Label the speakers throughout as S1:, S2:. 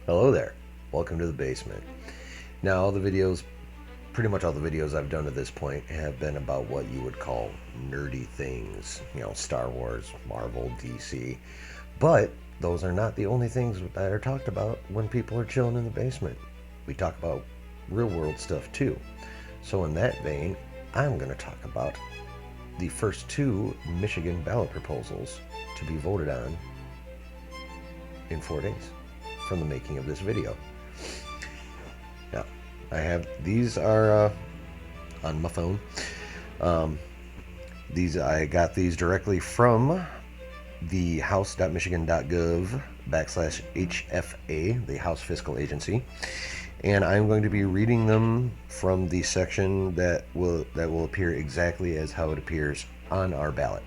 S1: Hello there. Welcome to the basement. Now, pretty much all the videos I've done to this point have been about what you would call nerdy things. Star Wars, Marvel, DC. But those are not the only things that are talked about when people are chilling in the basement. We talk about real world stuff too. So, in that vein, I'm going to talk about the first two Michigan ballot proposals to be voted on in 4 days from the making of this video. Now, these are on my phone. I got these directly from the house.michigan.gov/HFA, the House Fiscal Agency, and I'm going to be reading them from the section that will appear exactly as how it appears on our ballot.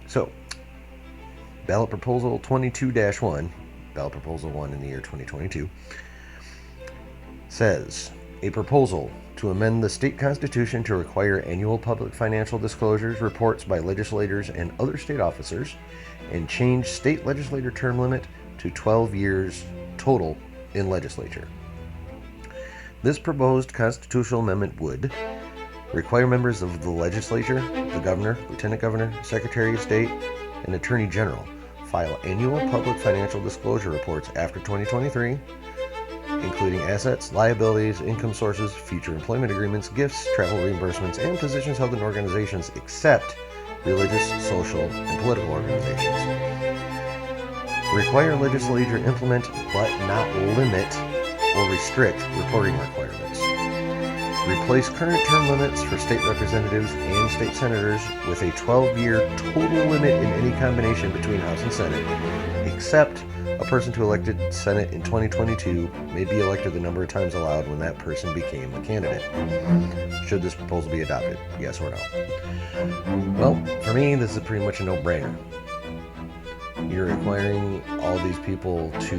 S1: So, ballot proposal 22-1, ballot proposal 1 in the year 2022, says a proposal to amend the state constitution to require annual public financial disclosures reports by legislators and other state officers, and change state legislator term limit to 12 years total in legislature. This proposed constitutional amendment would require members of the legislature, the governor, lieutenant governor, secretary of state, and attorney general file annual public financial disclosure reports after 2023, including assets, liabilities, income sources, future employment agreements, gifts, travel reimbursements, and positions held in organizations except religious, social, and political organizations. Require legislature implement but not limit or restrict reporting requirements. Replace current term limits for state representatives and state senators with a 12-year total limit in any combination between House and Senate, except a person who elected Senate in 2022 may be elected the number of times allowed when that person became a candidate. Should this proposal be adopted? Yes or no? Well, for me, this is pretty much a no-brainer. You're requiring all these people to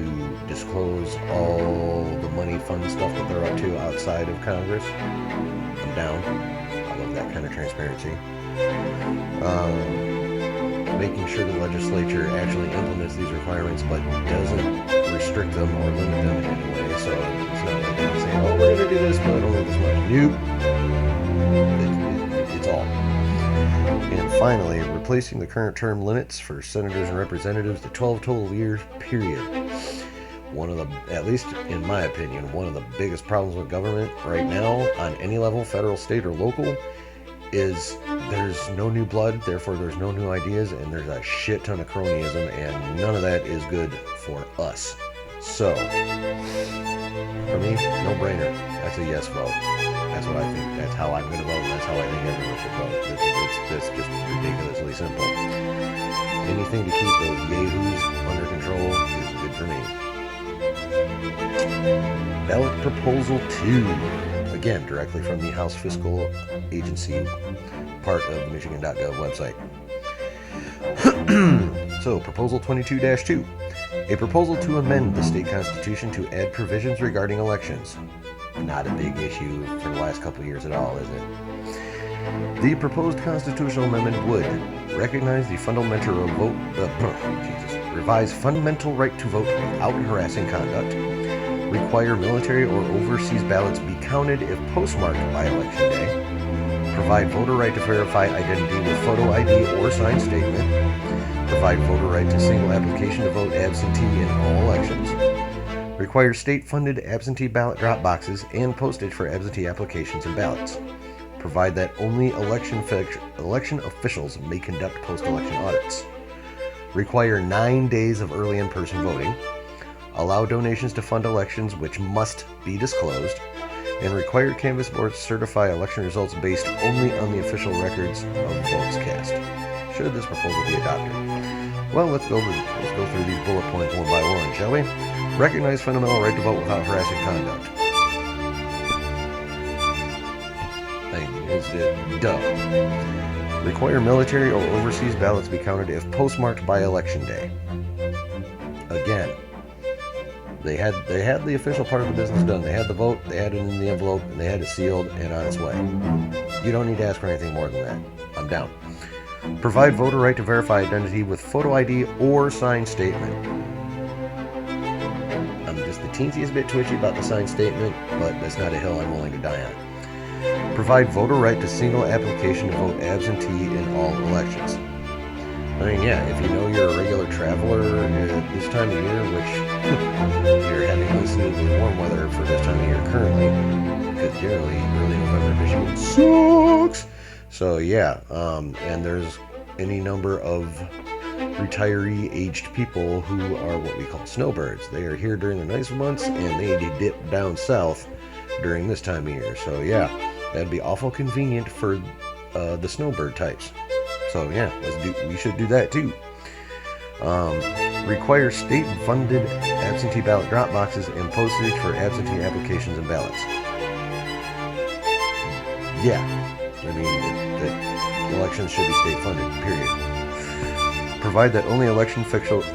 S1: disclose all the money fund stuff that they're up to outside of Congress. I'm down. I love that kind of transparency. Making sure the legislature actually implements these requirements but doesn't restrict them or limit them in any way. So it's not like they're saying, oh, we're going to do this, but only this much. Nope. It's all. And finally, replacing the current term limits for senators and representatives to 12 total years, period. At least in my opinion, one of the biggest problems with government right now, on any level, federal, state, or local, is there's no new blood, therefore there's no new ideas, and there's a shit ton of cronyism, and none of that is good for us. So, for me, no brainer. That's a yes vote. That's what I think. That's how I'm going to vote, and that's how I think everyone should vote. It's just ridiculously simple. Anything to keep those yahoos under control is good for me. Ballot Proposal 2. Again, directly from the House Fiscal Agency, part of the Michigan.gov website. So, Proposal 22-2. A proposal to amend the state constitution to add provisions regarding elections. Not a big issue for the last couple of years at all, is it? The proposed constitutional amendment would recognize the revise fundamental right to vote without harassing conduct, require military or overseas ballots be counted if postmarked by election day, provide voter right to verify identity with photo ID or signed statement, provide voter right to single application to vote absentee in all elections, require state-funded absentee ballot drop boxes and postage for absentee applications and ballots, provide that only election officials may conduct post-election audits, require 9 days of early in-person voting, allow donations to fund elections which must be disclosed, and require canvass boards to certify election results based only on the official records of votes cast. Should this proposal be adopted? Well, let's go through these bullet points one by one, shall we? Recognize fundamental right to vote without harassing conduct. Duh. Require military or overseas ballots be counted if postmarked by election day. Again, they had the official part of the business done. They had the vote, they had it in the envelope, and they had it sealed and on its way. You don't need to ask for anything more than that. I'm down. Provide voter right to verify identity with photo ID or signed statement. teensiest bit twitchy about the signed statement, but that's not a hill I'm willing to die on. Provide voter right to single application to vote absentee in all elections. I mean, yeah, if you know you're a regular traveler at this time of year, which you're having unseasonably warm weather for this time of year currently, because generally early November Michigan sucks. So yeah, and there's any number of retiree-aged people who are what we call snowbirds. They are here during the nice months, and they dip down south during this time of year. So yeah, that'd be awful convenient for the snowbird types. So yeah, we should do that too. Require state-funded absentee ballot drop boxes and postage for absentee applications and ballots. Yeah, I mean, that elections should be state-funded, period. Provide that only election officials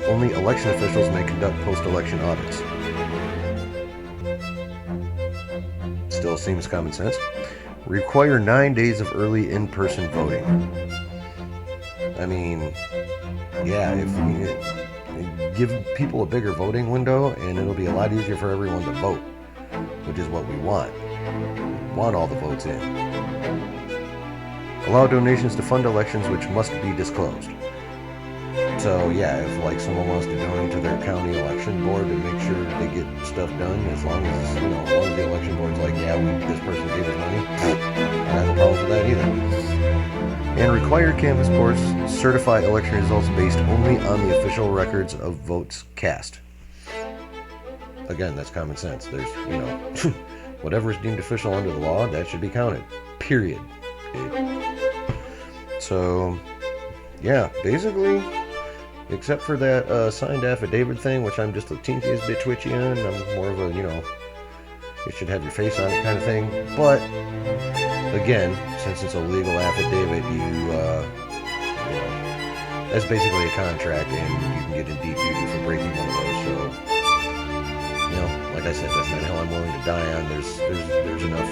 S1: may conduct post-election audits. Still seems common sense. Require 9 days of early in-person voting. I mean, yeah, if you give people a bigger voting window, and it'll be a lot easier for everyone to vote, which is what we want. We want all the votes in. Allow donations to fund elections which must be disclosed. So yeah, if like someone wants to donate to their county election board to make sure they get stuff done, as long as the election board's like, yeah, this person gave us money, I have no problem with that either. And require canvass boards certify election results based only on the official records of votes cast. Again, that's common sense. There's, whatever is deemed official under the law, that should be counted. Period. So, yeah, basically, except for that signed affidavit thing, which I'm just the teensiest bit twitchy on. I'm more of a, it should have your face on it kind of thing. But, again, since it's a legal affidavit, that's basically a contract, and you can get in deep duty for breaking one of those. So, like I said, that's not a hill I'm willing to die on. There's enough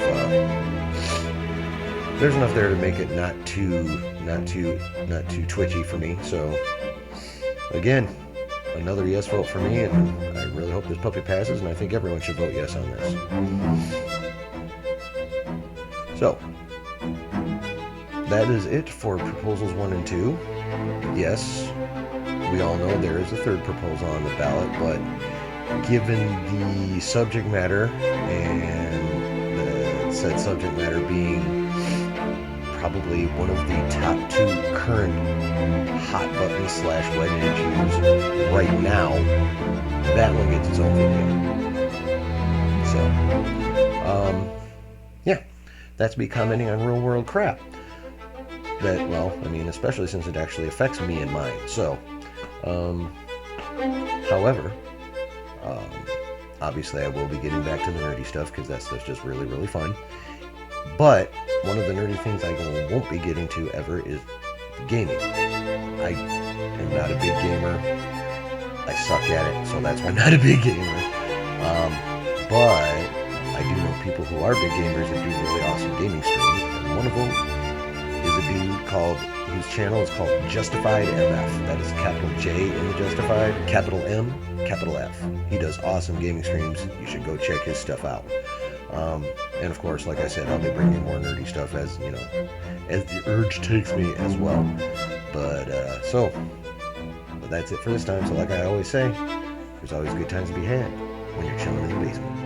S1: there to make it not too twitchy for me. So, again, another yes vote for me, and I really hope this puppy passes, and I think everyone should vote yes on this. So, that is it for proposals 1 and 2. Yes, we all know there is a third proposal on the ballot, but given the subject matter, and the said subject matter being probably one of the top 2 current hot button / wedded issues right now, that one gets its own video. So, yeah, that's me commenting on real world crap. That, especially since it actually affects me and mine. So, however, obviously I will be getting back to the nerdy stuff, because that stuff's just really, really fun. But one of the nerdy things I won't be getting to ever is gaming. I am not a big gamer. I suck at it, so that's why I'm not a big gamer. But I do know people who are big gamers and do really awesome gaming streams, and one of them is a dude whose channel is called Justified MF. That is capital J in the Justified, capital M, capital F. He does awesome gaming streams. You should go check his stuff out. And of course, like I said, I'll be bringing more nerdy stuff as the urge takes me as well. But that's it for this time. So like I always say, there's always good times to be had when you're chilling in the basement.